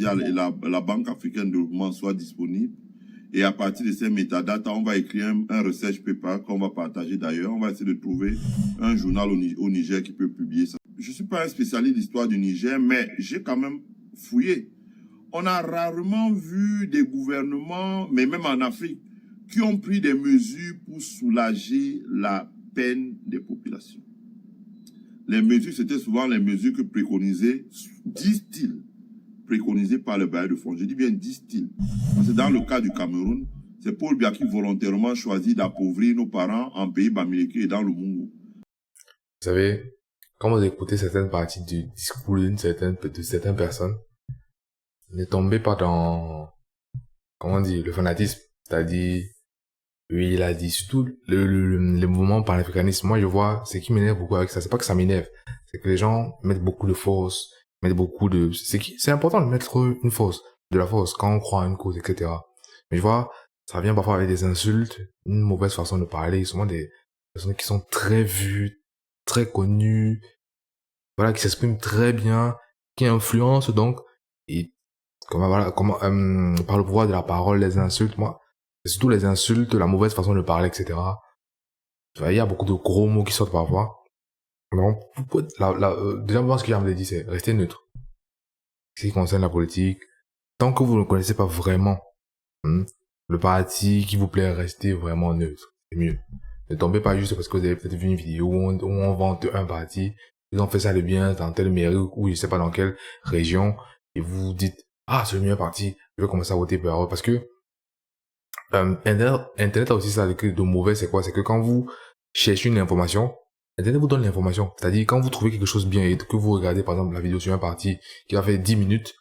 mondiale et la Banque africaine de développement soient disponibles. Et à partir de ces métadatas, on va écrire un research paper qu'on va partager d'ailleurs. On va essayer de trouver un journal au Niger qui peut publier ça. Je ne suis pas un spécialiste d'histoire du Niger, mais j'ai quand même fouillé. On a rarement vu des gouvernements, mais même en Afrique, qui ont pris des mesures pour soulager la peine des populations. Les mesures, c'était souvent les mesures que préconisaient, disent-ils, préconisées par le bailleur de fonds. Je dis bien disent-ils. Parce que dans le cas du Cameroun, c'est Paul Biya qui volontairement choisit d'appauvrir nos parents en pays Bamileke et dans le Mungo. Vous savez, quand vous écoutez certaines parties du discours de certaines personnes, ne tombez pas dans, comment dire, le fanatisme. C'est-à-dire, oui, il a dit, surtout le mouvement panafricaniste. Moi, je vois, ce qui m'énerve beaucoup avec ça, c'est pas que ça m'énerve, c'est que les gens mettent beaucoup de force, mettent beaucoup de, c'est important de mettre de la force quand on croit à une cause, etc. Mais je vois, ça vient parfois avec des insultes, une mauvaise façon de parler, souvent des personnes qui sont très vues, très connues, voilà, qui s'expriment très bien, qui influencent donc, et par le pouvoir de la parole, les insultes, moi, c'est surtout les insultes, la mauvaise façon de parler, etc. Il y a beaucoup de gros mots qui sortent parfois. Donc, déjà, moi, ce que j'ai envie de dire, c'est rester neutre. Ce qui concerne la politique, tant que vous ne connaissez pas vraiment le parti qui vous plaît, restez vraiment neutre. C'est mieux. Ne tombez pas juste parce que vous avez peut-être vu une vidéo où on vante un parti, ils ont fait ça de bien dans telle mairie ou je sais pas dans quelle région, et vous vous dites, ah, c'est le meilleur parti, je vais commencer à voter pour eux. Parce que Internet a aussi ça de mauvais, c'est quoi? C'est que quand vous cherchez une information, Internet vous donne l'information. C'est-à-dire, quand vous trouvez quelque chose bien et que vous regardez, par exemple, la vidéo sur un parti qui va faire 10 minutes,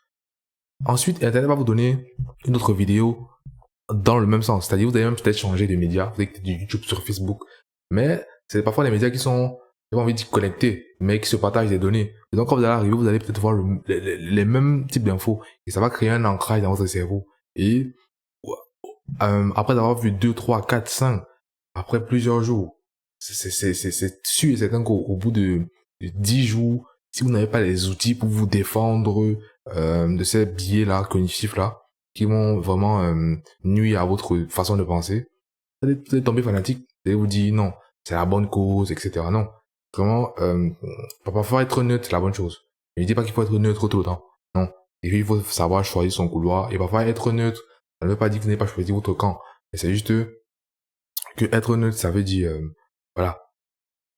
ensuite, Internet va vous donner une autre vidéo dans le même sens. C'est-à-dire, vous allez même peut-être changer de média, vous avez du YouTube sur Facebook, mais c'est parfois les médias qui sont, j'ai pas envie de dire connectés, mais qui se partagent des données. Et donc, quand vous allez arriver, vous allez peut-être voir les mêmes types d'infos, et ça va créer un ancrage dans votre cerveau. Et après avoir vu 2, 3, 4, 5, après plusieurs jours, c'est sûr et certain qu'au bout de 10 jours, si vous n'avez pas les outils pour vous défendre de ces biais-là, cognitifs-là, qui vont vraiment nuire à votre façon de penser, vous allez tomber fanatique. Vous allez vous dire non, c'est la bonne cause, etc. Non. Vraiment, parfois être neutre, c'est la bonne chose. Je ne dis pas qu'il faut être neutre tout le temps. Non. Et puis, il faut savoir choisir son couloir. Et parfois, être neutre, ça ne veut pas dire que vous n'avez pas choisi votre camp. Mais c'est juste que être neutre, ça veut dire, voilà.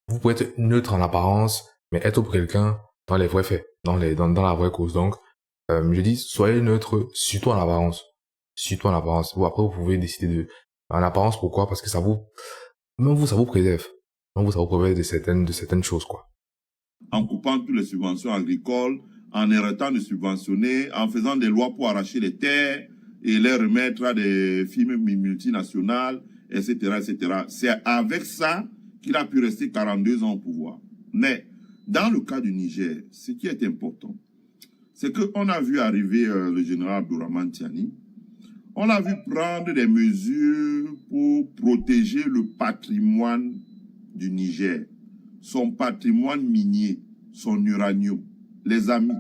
Vous pouvez être neutre en apparence, mais être pour quelqu'un dans les vrais faits, dans la vraie cause. Donc, je dis, soyez neutre, surtout en apparence. Surtout en apparence. Ou après, vous pouvez décider en apparence, pourquoi? Parce que ça vous préserve. Même vous, ça vous préserve de certaines choses, quoi. En coupant toutes les subventions agricoles, en arrêtant de subventionner, en faisant des lois pour arracher les terres et les remettre à des firmes multinationales, etc., etc. C'est avec ça qu'il a pu rester 42 ans au pouvoir. Mais dans le cas du Niger, ce qui est important, c'est qu'on a vu arriver le général Abdourahmane Tiani. On a vu prendre des mesures pour protéger le patrimoine du Niger, son patrimoine minier, son uranium. Les amis,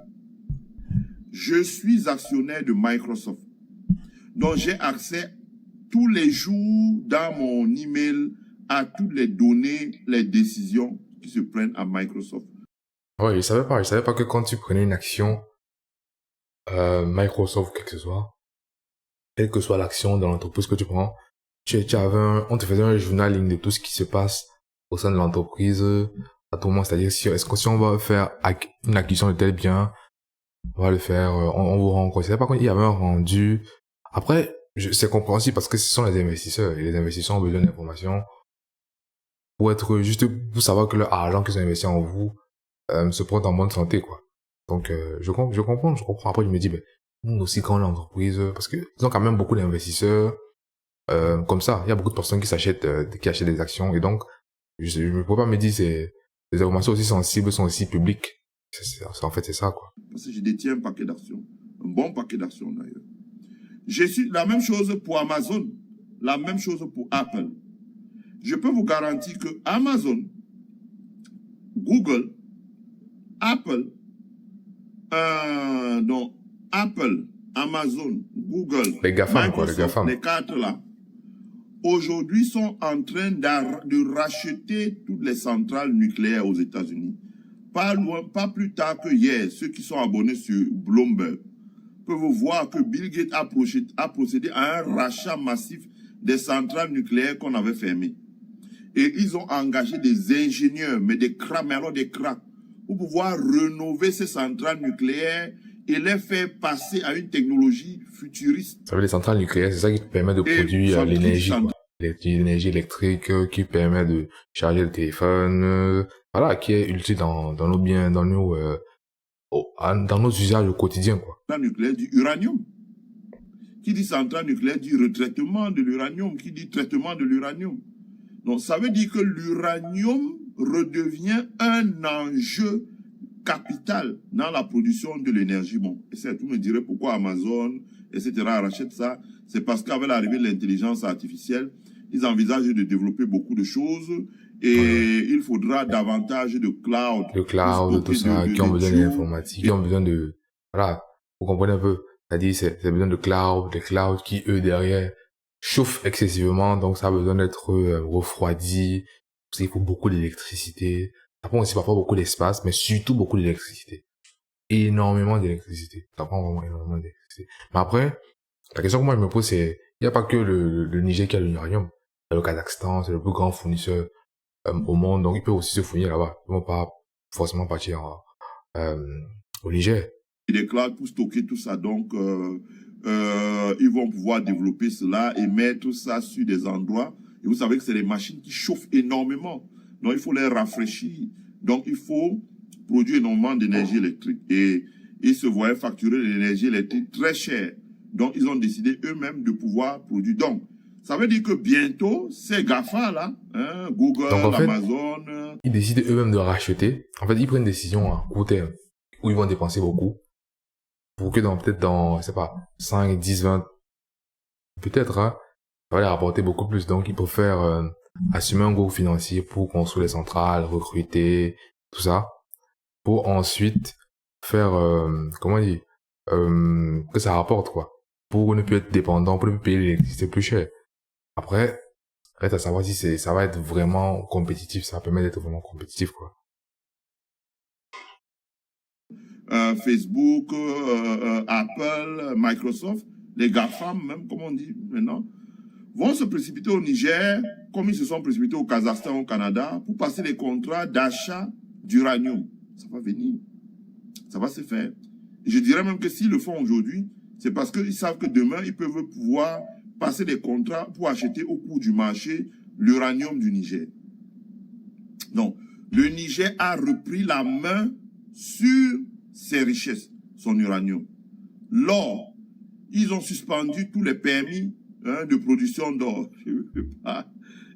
je suis actionnaire de Microsoft, donc j'ai accès tous les jours dans mon email à toutes les données, les décisions qui se prennent à Microsoft. Ouais, je savais pas que quand tu prenais une action, Microsoft, quelle que soit l'action dans l'entreprise que tu prends, on te faisait un journaling de tout ce qui se passe au sein de l'entreprise, à tout moment. C'est-à-dire, si on va faire une acquisition de tel bien, on va le faire, on vous rend compte. C'est pas qu'il y avait un rendu. Après, c'est compréhensible parce que ce sont les investisseurs et les investisseurs ont besoin d'informations pour savoir que leur argent qu'ils ont investi en vous, se porte en bonne santé, quoi. Donc, je comprends. Après, je me dis, ben, nous aussi, quand l'entreprise, parce que ils ont quand même beaucoup d'investisseurs, comme ça. Il y a beaucoup de personnes qui achètent des actions, et donc, je ne peux pas me dire, les informations aussi sensibles sont aussi publiques. En fait, c'est ça, quoi. Parce que je détiens un paquet d'actions. Un bon paquet d'actions, d'ailleurs. Je suis la même chose pour Amazon. La même chose pour Apple. Je peux vous garantir que Amazon, Google, Apple, Apple, Amazon, Google, Les GAFAM, quoi, les Microsoft, GAFAM. les quatre là, aujourd'hui sont en train de racheter toutes les centrales nucléaires aux États-Unis. Pas plus tard que hier, ceux qui sont abonnés sur Bloomberg peuvent voir que Bill Gates a procédé à un rachat massif des centrales nucléaires qu'on avait fermées. Et ils ont engagé des ingénieurs, mais des cracks, mais alors des cracks, pour pouvoir rénover ces centrales nucléaires et les faire passer à une technologie futuriste. Ça veut dire les centrales nucléaires, c'est ça qui permet de produire l'énergie, quoi. L'énergie électrique qui permet de charger le téléphone, voilà, qui est utile dans nos biens, dans nos usages au quotidien, quoi. Centrale nucléaire dit uranium. Qui dit centrale nucléaire dit retraitement de l'uranium, qui dit traitement de l'uranium. Donc, ça veut dire que l'uranium redevient un enjeu capital dans la production de l'énergie. Bon, et c'est tout me dirait pourquoi Amazon, etc. rachète ça. C'est parce qu'avec l'arrivée de l'intelligence artificielle, ils envisagent de développer beaucoup de choses et il faudra davantage de cloud. Le cloud, tout ça, qui ont besoin d'informatique, qui ont besoin de... Voilà, vous comprenez un peu. C'est-à-dire, c'est besoin de cloud, des clouds qui, eux, derrière, chauffent excessivement, donc ça a besoin d'être refroidi. Parce qu'il faut beaucoup d'électricité. Ça prend aussi parfois beaucoup d'espace, mais surtout beaucoup d'électricité. Énormément d'électricité. Ça prend vraiment énormément d'électricité. Mais après, la question que moi je me pose, c'est, il n'y a pas que le Niger qui a l'uranium. Il y a le Kazakhstan, c'est le plus grand fournisseur au monde, donc ils peuvent aussi se fournir là-bas. Ils vont pas forcément partir au Niger. Des clouds pour stocker tout ça, donc ils vont pouvoir développer cela et mettre ça sur des endroits. Et vous savez que c'est des machines qui chauffent énormément. Donc il faut les rafraîchir. Donc il faut produire énormément d'énergie électrique. Et ils se voyaient facturer l'énergie électrique très chère. Donc ils ont décidé eux-mêmes de pouvoir produire. Donc ça veut dire que bientôt, ces GAFA là, hein, Google, donc, en fait, Amazon... Ils décident eux-mêmes de racheter. En fait, ils prennent une décision à court terme où ils vont dépenser beaucoup. Pour que peut-être dans, je sais pas, 5, 10, 20, peut-être, hein, ça va les rapporter beaucoup plus. Donc, ils préfèrent assumer un gros financier pour construire les centrales, recruter, tout ça, pour ensuite faire, comment dire, que ça rapporte, quoi. Pour ne plus être dépendant, pour ne plus payer l'électricité plus cher. Après, reste à savoir si ça va être vraiment compétitif, ça va permettre d'être vraiment compétitif, quoi. Facebook, Apple, Microsoft, les GAFAM, même comme on dit maintenant, vont se précipiter au Niger, comme ils se sont précipités au Kazakhstan, au Canada, pour passer des contrats d'achat d'uranium. Ça va venir. Ça va se faire. Et je dirais même que s'ils le font aujourd'hui, c'est parce qu'ils savent que demain, ils peuvent pouvoir passer des contrats pour acheter au cours du marché l'uranium du Niger. Donc, le Niger a repris la main sur ses richesses, son uranium. L'or, ils ont suspendu tous les permis de production d'or.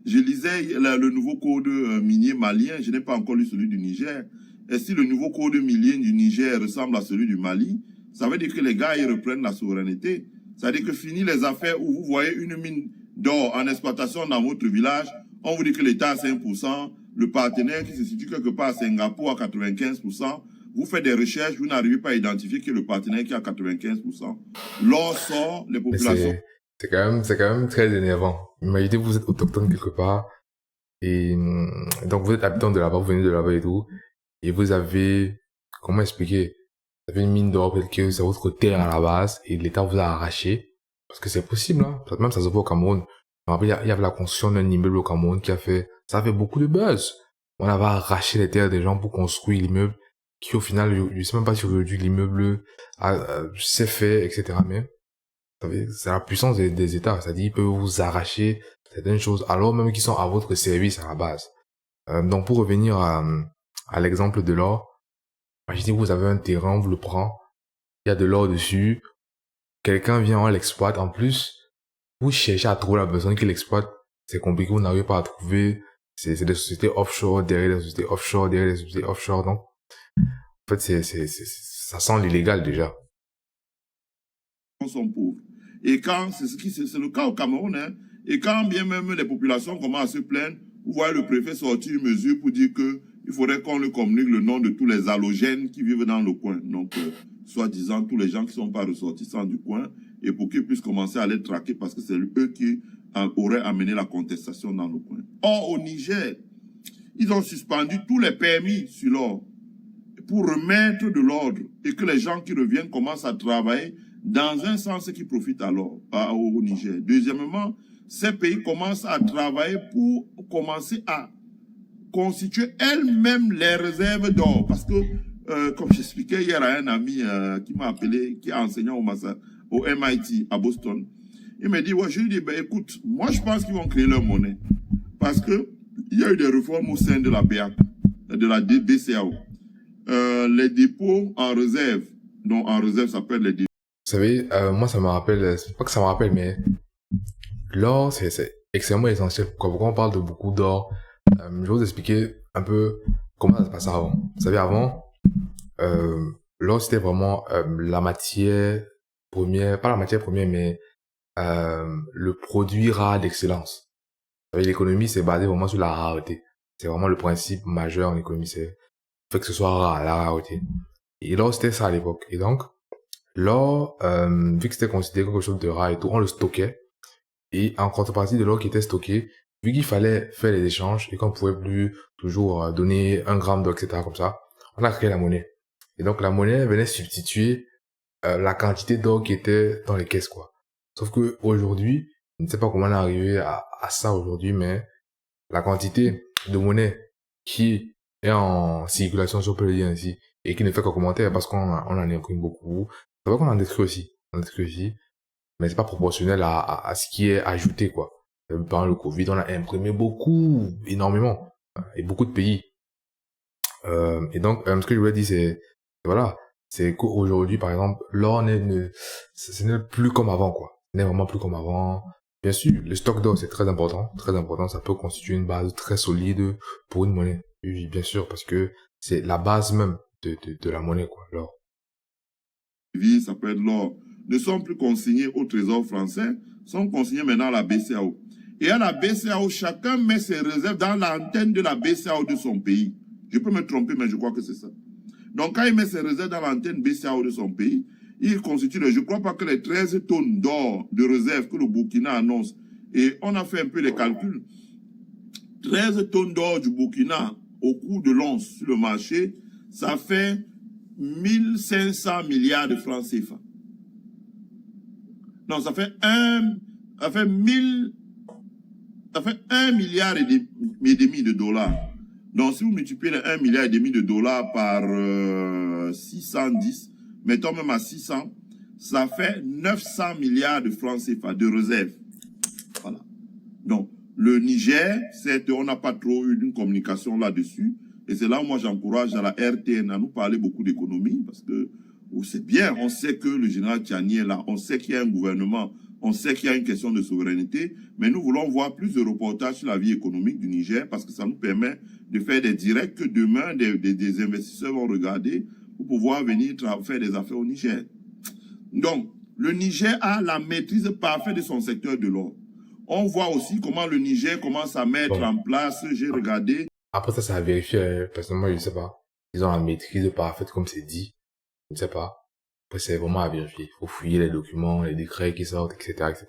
Je lisais le nouveau code minier malien, je n'ai pas encore lu celui du Niger. Et si le nouveau code minier du Niger ressemble à celui du Mali, ça veut dire que les gars, ils reprennent la souveraineté. Ça veut dire que fini les affaires où vous voyez une mine d'or en exploitation dans votre village, on vous dit que l'État a 5%, le partenaire qui se situe quelque part à Singapour à 95%, vous faites des recherches, vous n'arrivez pas à identifier que le partenaire qui a 95%. L'or sort, les populations... C'est quand même très énervant. Imaginez, vous êtes autochtone quelque part, et donc vous êtes habitant de là-bas, vous venez de là-bas et tout, et vous avez, comment expliquer, vous avez une mine d'or, peut-être que c'est votre terre à la base, et l'État vous a arraché, parce que c'est possible, hein. Même ça se voit au Cameroun. Je me rappelle, il y avait la construction d'un immeuble au Cameroun ça a fait beaucoup de buzz. On avait arraché les terres des gens pour construire l'immeuble, qui au final, je sais même pas si aujourd'hui l'immeuble s'est fait, etc. Mais c'est la puissance des États, c'est-à-dire ils peuvent vous arracher certaines choses, alors même qu'ils sont à votre service à la base. Donc pour revenir à l'exemple de l'or, imaginez que vous avez un terrain, on vous le prend, il y a de l'or dessus, quelqu'un vient, on l'exploite, en plus, vous cherchez à trouver la personne qui l'exploite, c'est compliqué, vous n'arrivez pas à trouver, c'est des sociétés offshore, derrière des sociétés offshore, derrière des sociétés offshore, donc en fait ça sent l'illégal déjà. Sont pauvres. Et quand, c'est le cas au Cameroun, hein, et quand bien même les populations commencent à se plaindre, vous voyez le préfet sortir une mesure pour dire que il faudrait qu'on lui communique le nom de tous les halogènes qui vivent dans le coin. Donc, soi-disant, tous les gens qui ne sont pas ressortissants du coin, et pour qu'ils puissent commencer à les traquer parce que c'est eux qui auraient amené la contestation dans le coin. Or, au Niger, ils ont suspendu tous les permis sur l'or pour remettre de l'ordre et que les gens qui reviennent commencent à travailler dans un sens qui profite alors au Niger. Deuxièmement, ces pays commencent à travailler pour commencer à constituer elles-mêmes les réserves d'or. Parce que, comme j'expliquais hier à un ami qui m'a appelé, qui est enseignant au MIT à Boston, il m'a dit, ouais, je lui ai dit, ben, écoute, moi je pense qu'ils vont créer leur monnaie. Parce que il y a eu des réformes au sein de la BAC, de la BCAO. Les dépôts en réserve, donc en réserve s'appelle les dépôts. Vous savez, moi ça me rappelle, c'est pas que ça me rappelle, mais l'or c'est extrêmement essentiel. Pourquoi on parle de beaucoup d'or? Je vais vous expliquer un peu comment ça se passe avant. Vous savez, avant, l'or c'était vraiment la matière première, pas la matière première, mais le produit rare d'excellence. Vous savez, l'économie c'est basé vraiment sur la rareté. C'est vraiment le principe majeur en économie, c'est fait que ce soit rare, la rareté. Et l'or c'était ça à l'époque. Et donc, l'or, vu que c'était considéré quelque chose de rare et tout, on le stockait. Et en contrepartie de l'or qui était stocké, vu qu'il fallait faire les échanges et qu'on pouvait plus toujours donner 1 gramme d'or, etc. comme ça, on a créé la monnaie. Et donc la monnaie venait substituer la quantité d'or qui était dans les caisses, quoi. Sauf que aujourd'hui, je ne sais pas comment on est arrivé à ça aujourd'hui, mais la quantité de monnaie qui est en circulation, si on peut le dire ainsi, et qui ne fait qu'augmenter parce qu'on en imprime beaucoup. C'est vrai qu'on en détruit aussi. Mais c'est pas proportionnel à ce qui est ajouté, quoi. Pendant le Covid, on a imprimé beaucoup, énormément, et beaucoup de pays. Et donc, ce que je voulais dire, c'est, voilà, c'est qu'aujourd'hui, par exemple, l'or ce n'est plus comme avant, quoi. Ce n'est vraiment plus comme avant. Bien sûr, le stock d'or, c'est très important, ça peut constituer une base très solide pour une monnaie. Oui, bien sûr, parce que c'est la base même de la monnaie, quoi, l'or. Ça peut être l'or, ne sont plus consignés au Trésor français, sont consignés maintenant à la BCAO. Et à la BCAO, chacun met ses réserves dans l'antenne de la BCAO de son pays. Je peux me tromper, mais je crois que c'est ça. Donc, quand il met ses réserves dans l'antenne BCAO de son pays, il constitue, je ne crois pas que les 13 tonnes d'or de réserve que le Burkina annonce, et on a fait un peu les calculs, 13 tonnes d'or du Burkina au cours de l'once sur le marché, ça fait 1500 milliards de francs CFA. Non, ça fait 1 milliard et demi de dollars. Donc, si vous multipliez les 1 milliard et demi de dollars par 610, mettons même à 600, ça fait 900 milliards de francs CFA de réserve. Voilà. Donc, le Niger, on n'a pas trop eu d'une communication là-dessus. Et c'est là où moi j'encourage à la RTN à nous parler beaucoup d'économie, parce que c'est bien, on sait que le général Tchani est là, on sait qu'il y a un gouvernement, on sait qu'il y a une question de souveraineté, mais nous voulons voir plus de reportages sur la vie économique du Niger, parce que ça nous permet de faire des directs que demain des investisseurs vont regarder pour pouvoir venir faire des affaires au Niger. Donc, le Niger a la maîtrise parfaite de son secteur de l'or. On voit aussi comment le Niger commence à mettre en place, j'ai regardé. Après ça, c'est à vérifier. Personnellement, je ne sais pas. Ils ont la maîtrise parfaite, comme c'est dit. Je ne sais pas. Après, c'est vraiment à vérifier. Il faut fouiller les documents, les décrets qui sortent, etc., etc.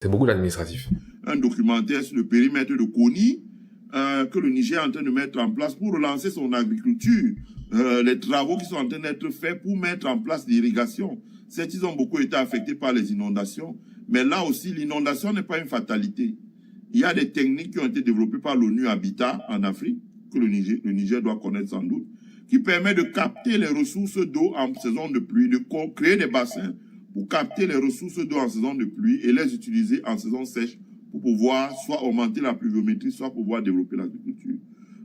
C'est beaucoup d'administratif. Un documentaire sur le périmètre de Kony, que le Niger est en train de mettre en place pour relancer son agriculture. Les travaux qui sont en train d'être faits pour mettre en place l'irrigation. Certes, ils ont beaucoup été affectés par les inondations, mais là aussi, l'inondation n'est pas une fatalité. Il y a des techniques qui ont été développées par l'ONU Habitat en Afrique, que le Niger doit connaître sans doute, qui permet de capter les ressources d'eau en saison de pluie, de créer des bassins pour capter les ressources d'eau en saison de pluie et les utiliser en saison sèche pour pouvoir soit augmenter la pluviométrie, soit pouvoir développer l'agriculture.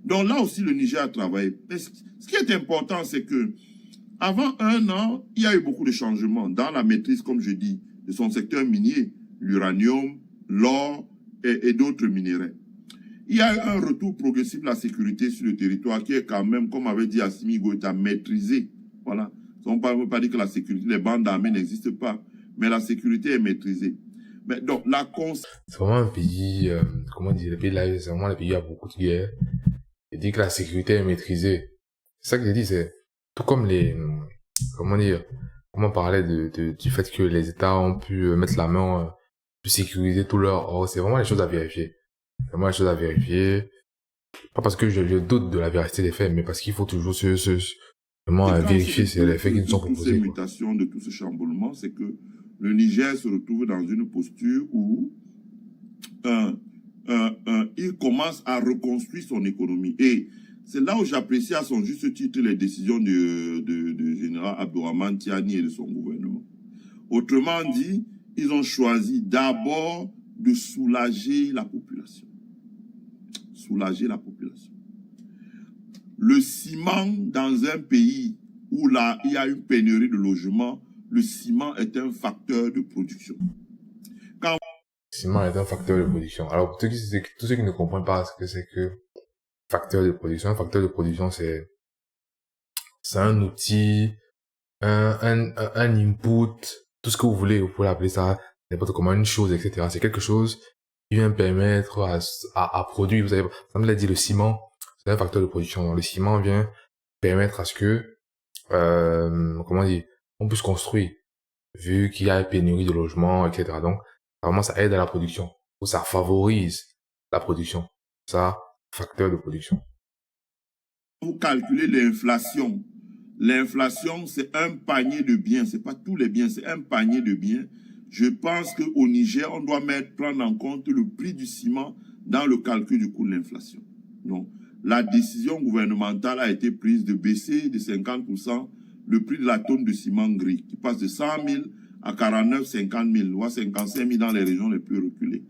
Donc là aussi, le Niger a travaillé. Mais ce qui est important, c'est que avant 1 an, il y a eu beaucoup de changements dans la maîtrise, comme je dis, de son secteur minier, l'uranium, l'or et d'autres minéraux. Il y a eu un retour progressif de la sécurité sur le territoire qui est quand même, comme avait dit Assimi Goïta, maîtrisé. Voilà. On ne peut pas dire que la sécurité, les bandes armées n'existent pas, mais la sécurité est maîtrisée. Mais donc, c'est vraiment un pays, comment dire, le pays là, c'est vraiment le pays où il y a beaucoup de guerres. Il dit que la sécurité est maîtrisée. C'est ça que j'ai dit, c'est tout comme comment dire, comment on parlait du fait que les États ont pu mettre la main, pour sécuriser tout leur, c'est vraiment les choses à vérifier. C'est vraiment les choses à vérifier. Pas parce que je doute de la véracité des faits, mais parce qu'il faut toujours vraiment vérifier les faits qui nous sont toutes ces proposés, quoi. mutations, de tout ce chamboulement, c'est que le Niger se retrouve dans une posture où il commence à reconstruire son économie. Et c'est là où j'apprécie à son juste titre les décisions du général Abdourahmane Tiani et de son gouvernement. Autrement dit, ils ont choisi d'abord de soulager la population. Soulager la population. Le ciment dans un pays où là, il y a une pénurie de logements, le ciment est un facteur de production. Le ciment est un facteur de production. Alors, pour tous ceux qui ne comprennent pas ce que c'est que facteur de production, c'est un outil, un input, tout ce que vous voulez, vous pouvez l'appeler ça n'importe comment, une chose, etc. C'est quelque chose qui vient permettre à produire. Vous avez, comme l'a dit, le ciment, c'est un facteur de production. Donc, le ciment vient permettre à ce que, comment dire, on puisse construire, vu qu'il y a une pénurie de logements, etc. Donc, vraiment, ça aide à la production, ou ça favorise la production. Ça, facteur de production. Vous calculez l'inflation. L'inflation, c'est un panier de biens. C'est pas tous les biens, c'est un panier de biens. Je pense qu'au Niger, on doit prendre en compte le prix du ciment dans le calcul du coût de l'inflation. Donc, la décision gouvernementale a été prise de baisser de 50% le prix de la tonne de ciment gris, qui passe de 100 000 à 49, 50 000, ou à 55 000 dans les régions les plus reculées.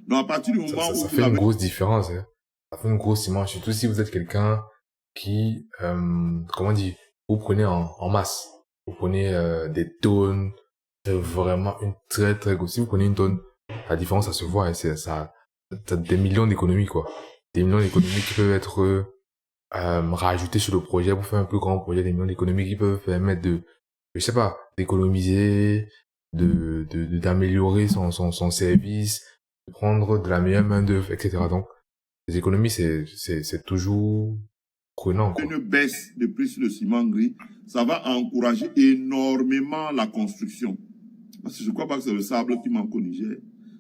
Donc, à partir du moment où... Ça fait une grosse différence, hein. Ça fait une grosse différence, surtout si vous êtes quelqu'un qui, comment dire, vous prenez en masse. Vous prenez des tonnes, c'est vraiment une très très grosse. Si vous prenez une tonne, la différence, ça se voit, et ça des millions d'économies, quoi. Des millions d'économies qui peuvent être rajoutées sur le projet pour faire un plus grand projet, des millions d'économies qui peuvent permettre je sais pas, d'économiser, d'améliorer son service, de prendre de la meilleure main d'œuvre, etc. Donc, les économies, c'est toujours prenant, quoi. Une baisse de prix sur le ciment gris, ça va encourager énormément la construction. Parce que je crois pas que c'est le sable qui manque au Niger.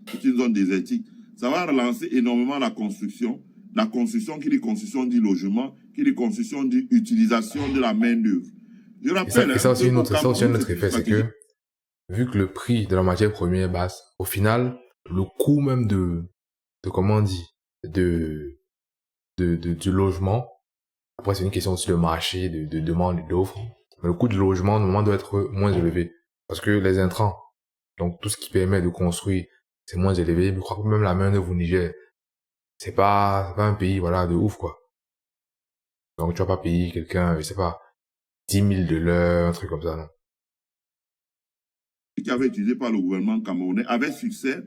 C'est une zone désertique. Ça va relancer énormément la construction. La construction, qui dit construction dit logement, qui dit construction dit utilisation de la main-d'œuvre. Je rappelle. Et ça aussi, un autre effet, c'est que, vu que le prix de la matière première est basse, au final, le coût même comment on dit, du logement, après, c'est une question aussi de marché, de demande et d'offre, mais le coût du logement, normalement, doit être moins élevé. Parce que les intrants, donc tout ce qui permet de construire, c'est moins élevé. Mais je crois que même la main-d'œuvre au Niger, c'est pas un pays, voilà, de ouf, quoi. Donc, tu vas pas payer quelqu'un, je sais pas, 10 000 de l'heure, un truc comme ça, non? Qui avait été utilisé par le gouvernement camerounais avec succès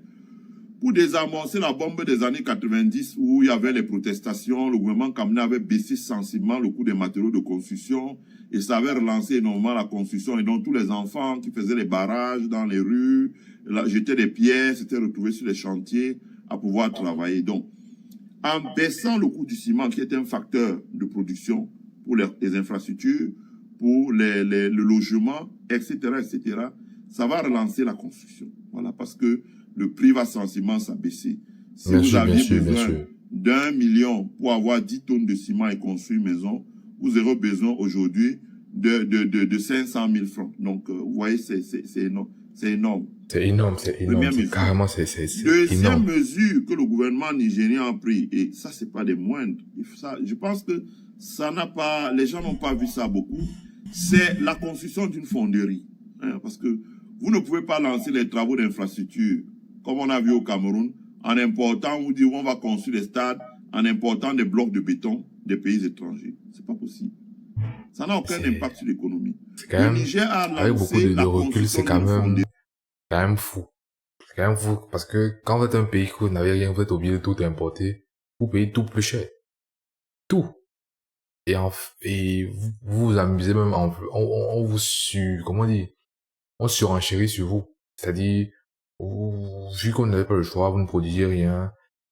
pour désamorcer la bombe des années 90 où il y avait les protestations. Le gouvernement camerounais avait baissé sensiblement le coût des matériaux de construction et ça avait relancé énormément la construction. Et donc tous les enfants qui faisaient les barrages dans les rues, jetaient des pierres, s'étaient retrouvés sur les chantiers à pouvoir travailler. Donc, en baissant le coût du ciment, qui est un facteur de production pour les infrastructures, pour le logement, etc., ça va relancer la construction. Voilà, parce que le prix va sensiblement s'abaisser. Si vous aviez besoin d'1 million pour avoir 10 tonnes de ciment et construire une maison, vous aurez besoin aujourd'hui de 500 000 francs. Donc, vous voyez, c'est énorme. C'est énorme. C'est énorme, c'est énorme. Carrément, c'est Deuxième mesure que le gouvernement nigérien a pris, et ça, c'est pas des moindres. Ça, je pense que ça n'a pas, les gens n'ont pas vu ça beaucoup, c'est la construction d'une fonderie. Hein, parce que vous ne pouvez pas lancer les travaux d'infrastructure, comme on a vu au Cameroun, en important, on dit on va construire des stades, en important des blocs de béton des pays étrangers. C'est pas possible. Ça n'a aucun impact sur l'économie. Le Niger a lancé avec beaucoup de recul, c'est quand même fou. C'est quand même fou, parce que quand vous êtes un pays que vous n'avez rien, vous êtes obligé de tout importer, vous payez tout plus cher. Tout. Et vous vous amusez même, on vous comment dire, on surenchérit sur vous. C'est-à-dire, vu qu'on n'avait pas le choix, vous ne produisez rien,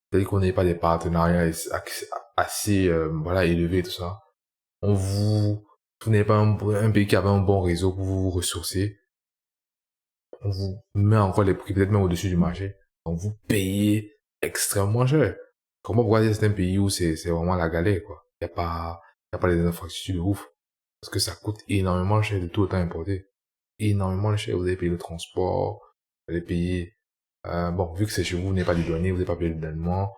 c'est-à-dire qu'on n'avait pas des partenariats assez voilà élevé et tout ça, vous n'avez pas un pays qui avait un bon réseau pour vous ressourcer, on vous met encore les prix peut-être même au-dessus du marché, donc vous payez extrêmement cher. Comment pourquoi dire que c'est un pays où c'est vraiment la galère quoi. Y a pas les infrastructures de ouf parce que ça coûte énormément cher de tout autant importer. Énormément cher, vous allez payer le transport, vous allez payer bon, vu que c'est chez vous, vous n'avez pas de douanier, vous n'avez pas payé le douanement,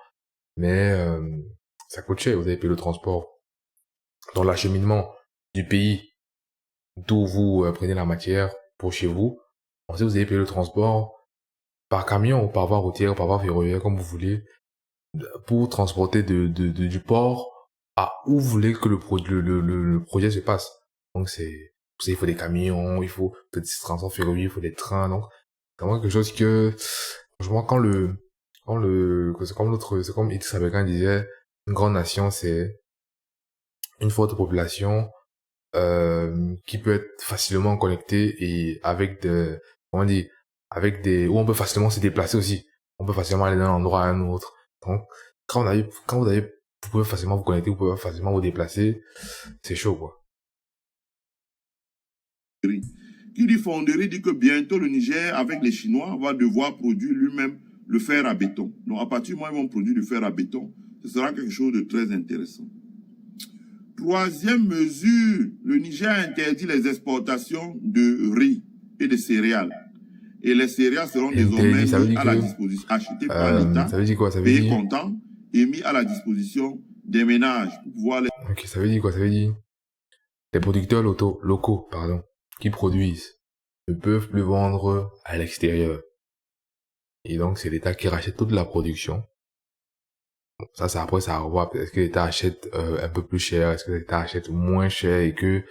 mais ça coûte cher, vous avez payé le transport. Dans l'acheminement du pays d'où vous prenez la matière pour chez vous, ensuite vous avez payé le transport par camion ou par voie routière ou par voie ferroviaire, comme vous voulez, pour transporter du port à où vous voulez que le projet se passe. Donc il faut des camions, il faut des transports ferroviaires, il faut des trains, donc c'est vraiment quelque chose que, franchement, c'est comme Idriss Aberkan disait, une grande nation, c'est une forte population, qui peut être facilement connectée et avec comment dire, où on peut facilement se déplacer aussi. On peut facilement aller d'un endroit à un autre. Donc, vous pouvez facilement vous connecter, vous pouvez facilement vous déplacer. C'est chaud, quoi. Qui dit fonderie dit que bientôt le Niger, avec les Chinois, va devoir produire lui-même le fer à béton. Donc, à partir du moment où ils vont produire du fer à béton, ce sera quelque chose de très intéressant. Troisième mesure, le Niger interdit les exportations de riz et de céréales. Et les céréales seront désormais mises à la disposition, achetées par l'État, ça veut dire quoi? Ça veut payées dire... comptant et mis à la disposition des ménages pour pouvoir les... Ok, ça veut dire quoi? Ça veut dire les producteurs locaux, qui produisent ne peuvent plus vendre à l'extérieur. Et donc, c'est l'État qui rachète toute la production. Ça, après, ça revoit. Est-ce que l'État achète un peu plus cher? Est-ce que l'État achète moins cher et que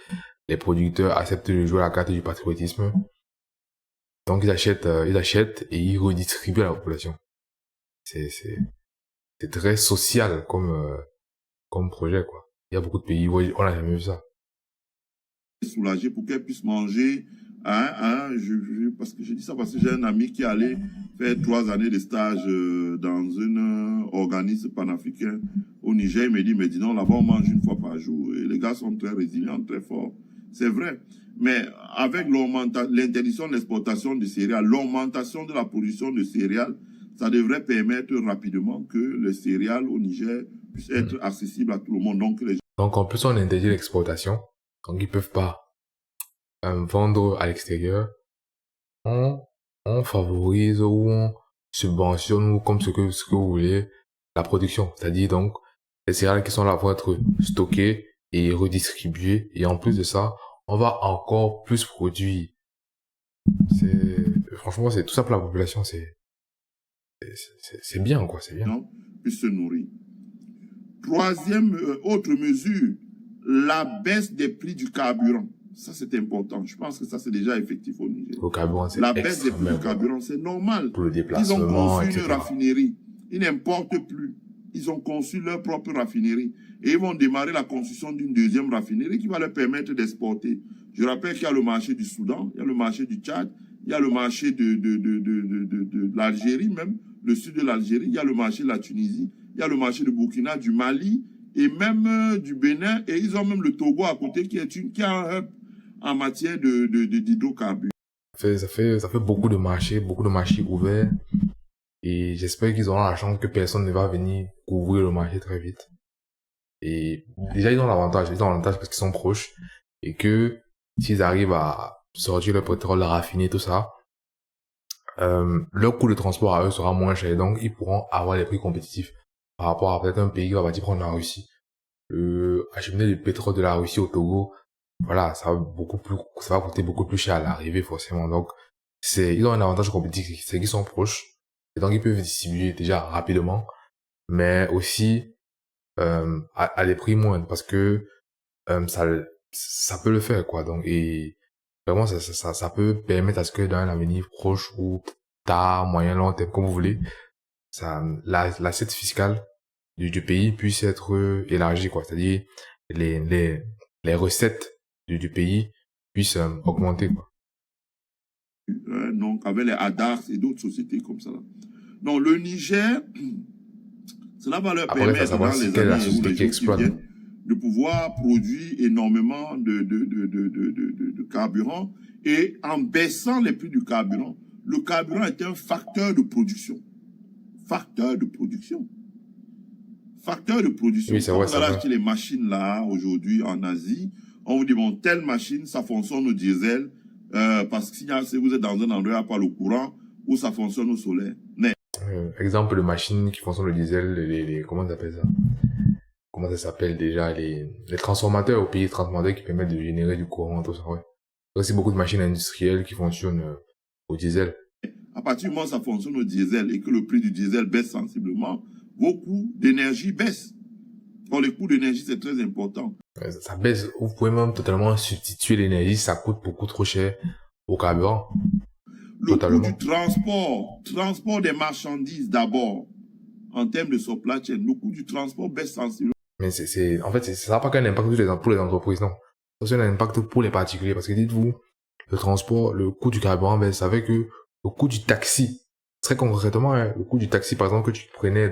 les producteurs acceptent de jouer la carte du patriotisme? Donc, ils achètent et ils redistribuent à la population. C'est très social comme projet, quoi. Il y a beaucoup de pays où on n'a jamais vu ça. Soulager pour qu'elles puissent manger. Parce que je dis ça parce que j'ai un ami qui allait faire 3 années de stage dans un organisme panafricain au Niger. Il me dit, mais dis donc, là-bas, on mange une fois par jour. Et les gars sont très résilients, très forts. C'est vrai. Mais avec l'interdiction de l'exportation de céréales, l'augmentation de la production de céréales, ça devrait permettre rapidement que les céréales au Niger puissent être accessibles à tout le monde. Donc, en plus, on interdit l'exportation. Donc, ils peuvent pas vendre à l'extérieur. On favorise ou on subventionne ou comme ce que vous voulez la production. C'est-à-dire, donc, les céréales qui sont là vont être stockées et redistribuées. Et en plus de ça, on va encore plus produire. Franchement, c'est tout ça pour la population. C'est bien, quoi. C'est bien. Non, puisse se nourrir. Troisième, autre mesure, la baisse des prix du carburant. Ça, c'est important. Je pense que ça, c'est déjà effectif au Niger. Le carburant, c'est la baisse des prix du carburant, c'est normal. Pour le déplacement, ils ont conçu etc. une raffinerie. Ils n'importent plus. Ils ont conçu leur propre raffinerie. Et ils vont démarrer la construction d'une deuxième raffinerie qui va leur permettre d'exporter. Je rappelle qu'il y a le marché du Soudan, il y a le marché du Tchad, il y a le marché de l'Algérie même, le sud de l'Algérie, il y a le marché de la Tunisie, il y a le marché de Burkina, du Mali et même du Bénin. Et ils ont même le Togo à côté qui a un hub en matière d'hydrocarbures. Ça fait beaucoup de marchés ouverts. Et j'espère qu'ils auront la chance que personne ne va venir couvrir le marché très vite. Et déjà, ils ont l'avantage parce qu'ils sont proches. Et que s'ils arrivent à sortir le pétrole, le raffiner, tout ça, leur coût de transport à eux sera moins cher. Donc, ils pourront avoir des prix compétitifs par rapport à peut-être un pays qui va partir prendre la Russie. Acheminer du pétrole de la Russie au Togo, voilà, ça va coûter beaucoup plus cher à l'arrivée, forcément. Donc, ils ont un avantage compétitif, c'est qu'ils sont proches. Et donc, ils peuvent distribuer déjà rapidement, mais aussi, à des prix moindres, parce que, ça peut le faire, quoi. Donc, et vraiment, ça peut permettre à ce que dans un avenir proche ou tard, moyen, long terme, comme vous voulez, l'assiette fiscale du pays puisse être élargie, quoi. C'est-à-dire, les recettes du pays puissent augmenter, quoi. Donc, avec les ADARS et d'autres sociétés comme ça. Là. Donc, le Niger Cela va leur Après, il faut permettre savoir dans les quelle est la années ou société les qui jours qui exploite. viennent de pouvoir produire énormément de carburant et en baissant les prix du carburant. Le carburant est un facteur de production. Facteur de production. Facteur de production. Oui, c'est Quand vrai, vous c'est allez vrai. acheter les machines là, aujourd'hui en Asie, on vous dit, bon, telle machine, ça fonctionne au diesel, parce que si vous êtes dans un endroit, il n'y a pas le courant, ou ça fonctionne au solaire. Mais Exemple de machines qui fonctionnent le diesel, comment on appelle ça? Comment ça s'appelle déjà? Les transformateurs au pays, transformateurs qui permettent de générer du courant, tout ça, ouais. Il y a aussi beaucoup de machines industrielles qui fonctionnent au diesel. à partir du moment où ça fonctionne au diesel et que le prix du diesel baisse sensiblement, vos coûts d'énergie baissent. Or, les coûts d'énergie, c'est très important. Ça baisse, vous pouvez même totalement substituer l'énergie, ça coûte beaucoup trop cher au carburant. Le coût Totalement. du transport des marchandises d'abord, en termes de supply chain, le coût du transport baisse sensiblement. Mais en fait, ça n'a pas qu'un impact pour les entreprises, non. Ça a aussi un impact pour les particuliers, parce que dites-vous, le transport, le coût du carburant baisse avec que le coût du taxi, très concrètement, hein, le coût du taxi, par exemple, que tu prenais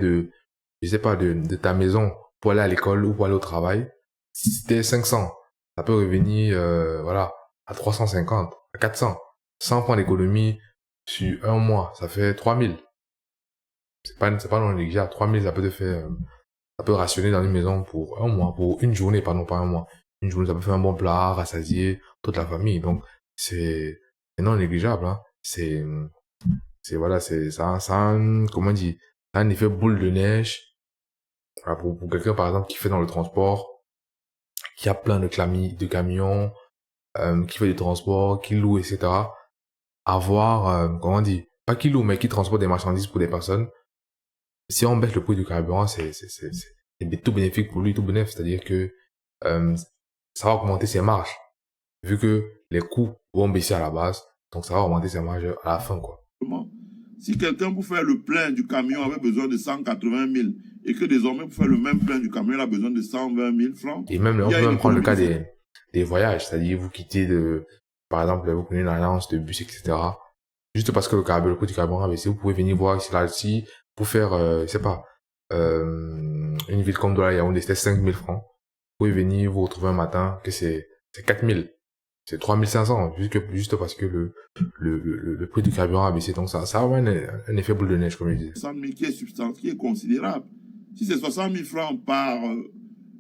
je sais pas, de ta maison pour aller à l'école ou pour aller au travail, si c'était 500, ça peut revenir, voilà, à 350, à 400. 100 francs d'économie sur un mois, ça fait 3000. C'est pas non négligeable. 3000, ça peut te faire, ça peut rationner dans une maison pour un mois, pour une journée, pardon, pas un mois. Une journée, ça peut faire un bon plat, rassasier toute la famille. Donc, c'est non négligeable, hein. Voilà, ça a comment dire, ça a un effet boule de neige. Voilà, pour quelqu'un, par exemple, qui fait dans le transport, qui a plein de camions, qui fait du transport, qui loue, etc. Avoir, comment dire, pas qui loue, mais qui transporte des marchandises pour des personnes. Si on baisse le prix du carburant, c'est tout bénéfique pour lui, tout bénéfice. C'est-à-dire que, ça va augmenter ses marges. Vu que les coûts vont baisser à la base, donc ça va augmenter ses marges à la fin, quoi. Si quelqu'un pour faire le plein du camion avait besoin de 180 000 et que désormais pour faire le même plein du camion, il a besoin de 120 000 francs. Et même, on il y a peut une même prendre le cas économie. des voyages. C'est-à-dire, vous quittez par exemple, vous prenez une agence de bus, etc. Juste parce que le coût du carburant a baissé, vous pouvez venir voir ici, pour faire, je sais pas, une ville comme Douala Yaoundé, c'était 5 000 francs. Vous pouvez venir vous retrouver un matin que c'est 4 000. C'est 3 500, juste parce que le prix du carburant a baissé. Donc ça a un effet boule de neige, comme je disais. 60 000 qui est substantiel, qui est considérable. Si c'est 60 000 francs par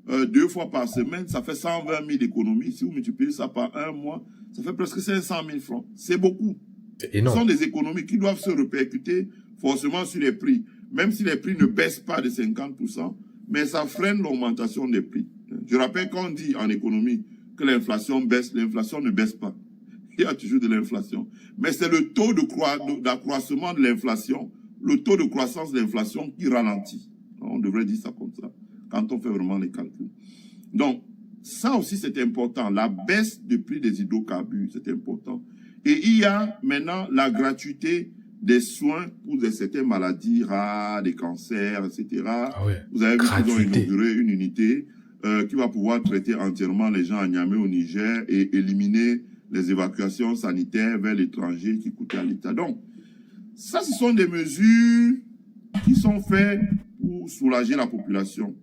2 fois par semaine, ça fait 120 000 d'économies. Si vous multipliez ça par un mois, ça fait presque 500 000 francs. C'est beaucoup. C'est Ce énorme. sont des économies qui doivent se répercuter forcément sur les prix. Même si les prix ne baissent pas de 50%, mais ça freine l'augmentation des prix. Je rappelle qu'on dit en économie que l'inflation baisse, l'inflation ne baisse pas. Il y a toujours de l'inflation. Mais c'est le taux d'accroissement de l'inflation, le taux de croissance de l'inflation qui ralentit. On devrait dire ça comme ça, quand on fait vraiment les calculs. Donc, ça aussi c'est important. La baisse du prix des hydrocarbures, c'est important. Et il y a maintenant la gratuité des soins pour certaines maladies rares, des cancers, etc. Ah ouais. Vous avez vu qu'ils ont Gratuité. inauguré une unité qui va pouvoir traiter entièrement les gens à Niamey au Niger et éliminer les évacuations sanitaires vers l'étranger qui coûtaient à l'État. Donc, ça, ce sont des mesures qui sont faites pour soulager la population,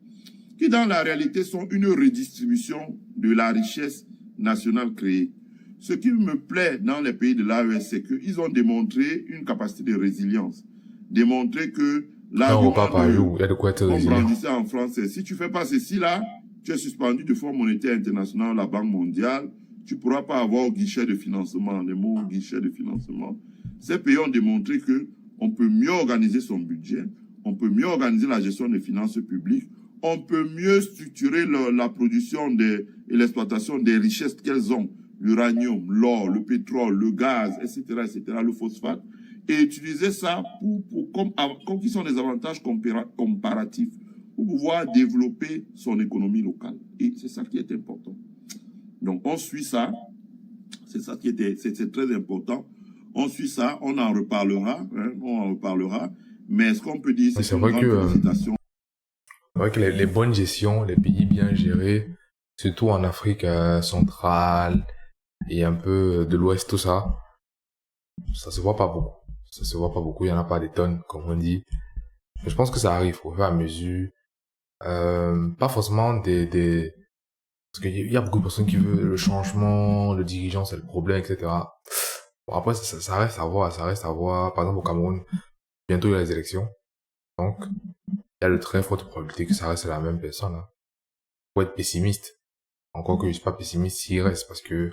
qui dans la réalité sont une redistribution de la richesse nationale créée. Ce qui me plaît dans les pays de l'AES, c'est qu'ils ont démontré une capacité de résilience, démontré que Un repas par jour, il y a de quoi être comme résilient. brandissait en français, si tu fais pas ceci là, tu es suspendu du Fonds monétaire international, la Banque mondiale, tu ne pourras pas avoir guichet de financement. Les mots guichet de financement. Ces pays ont démontré que on peut mieux organiser son budget, on peut mieux organiser la gestion des finances publiques, on peut mieux structurer la production et l'exploitation des richesses qu'elles ont, l'uranium, l'or, le pétrole, le gaz, etc., le phosphate, et utiliser ça comme qui sont des avantages comparatifs pour pouvoir développer son économie locale. Et c'est ça qui est important. Donc, on suit ça. C'est ça qui c'est très important. On suit ça, on en reparlera, hein, on en reparlera. Mais ce qu'on peut dire, c'est une grande félicitation. C'est vrai que les bonnes gestions, les pays bien gérés, surtout en Afrique centrale et un peu de l'Ouest, tout ça, ça se voit pas beaucoup. Ça se voit pas beaucoup, il y en a pas des tonnes, comme on dit. Je pense que ça arrive au fur et à mesure. Pas forcément parce qu'il y a beaucoup de personnes qui veulent le changement, le dirigeant, c'est le problème, etc. Bon, après, ça reste à voir, ça reste à voir. Par exemple, au Cameroun, bientôt il y a les élections. Donc, il y a de très fortes probabilités que ça reste la même personne, hein. Faut être pessimiste. Encore que je suis pas pessimiste s'il reste, parce que,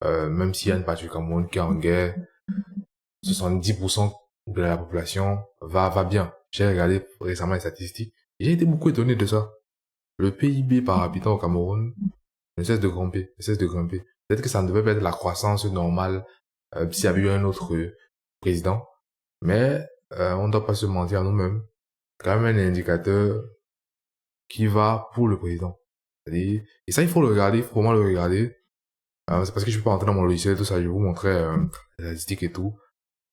même s'il y a une partie du Cameroun qui est en guerre, 70% de la population va bien. J'ai regardé récemment les statistiques. J'ai été beaucoup étonné de ça. Le PIB par habitant au Cameroun ne cesse de grimper, ne cesse de grimper. Peut-être que ça ne devait pas être la croissance normale s'il y avait eu un autre président. Mais on ne doit pas se mentir à nous-mêmes. C'est quand même un indicateur qui va pour le président. C'est-à-dire, et ça, il faut le regarder, il faut vraiment le regarder. C'est parce que je peux pas entrer dans mon logiciel, tout ça, je vais vous montrer les statistiques et tout.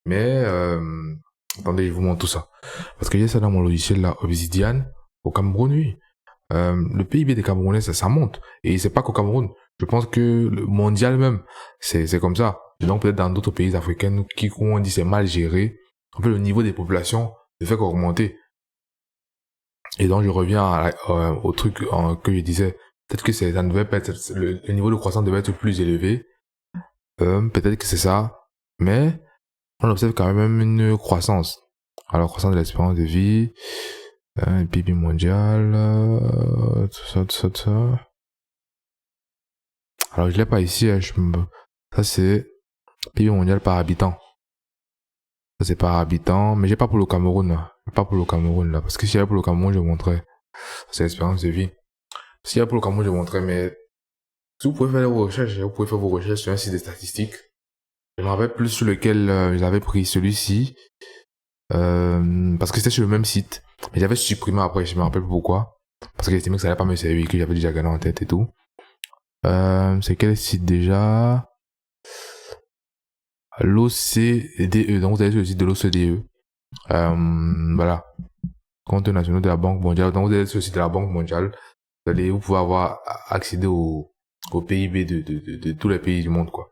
Mais, attendez, je vous montre tout ça. Parce que j'ai ça dans mon logiciel, là, Obsidian, au Cameroun, oui. Le PIB des Camerounais, ça monte. Et c'est pas qu'au Cameroun. Je pense que le mondial même, c'est comme ça. Et donc, peut-être dans d'autres pays africains qui, où on dit c'est mal géré, en fait, le niveau des populations ne fait qu'augmenter. Et donc, je reviens au truc que je disais. Peut-être que ça ne devait pas être, le niveau de croissance devait être plus élevé. Peut-être que c'est ça. Mais, on observe quand même une croissance. Alors, croissance de l'espérance de vie, PIB mondial, tout ça. Alors, je l'ai pas ici, hein, ça c'est PIB mondial par habitant. Ça c'est par habitant, mais j'ai pas pour le Cameroun, là. J'ai pas pour le Cameroun, là. Parce que si j'avais pour le Cameroun, je montrais. C'est l'espérance de vie. Si j'avais pour le Cameroun, je montrais, mais si vous pouvez faire vos recherches, vous pouvez faire vos recherches sur un site de statistiques. Je me rappelle plus sur lequel j'avais pris celui-ci. Parce que c'était sur le même site. Mais j'avais supprimé après, je me rappelle plus pourquoi. Parce que j'estimais que ça allait pas me servir, que j'avais déjà gagné en tête et tout. C'est quel site déjà? L'OCDE. Donc vous allez sur le site de l'OCDE. Voilà. Compte national de la Banque mondiale. Donc vous allez sur le site de la Banque mondiale. Vous pouvez avoir accéder au PIB de tous les pays du monde, quoi.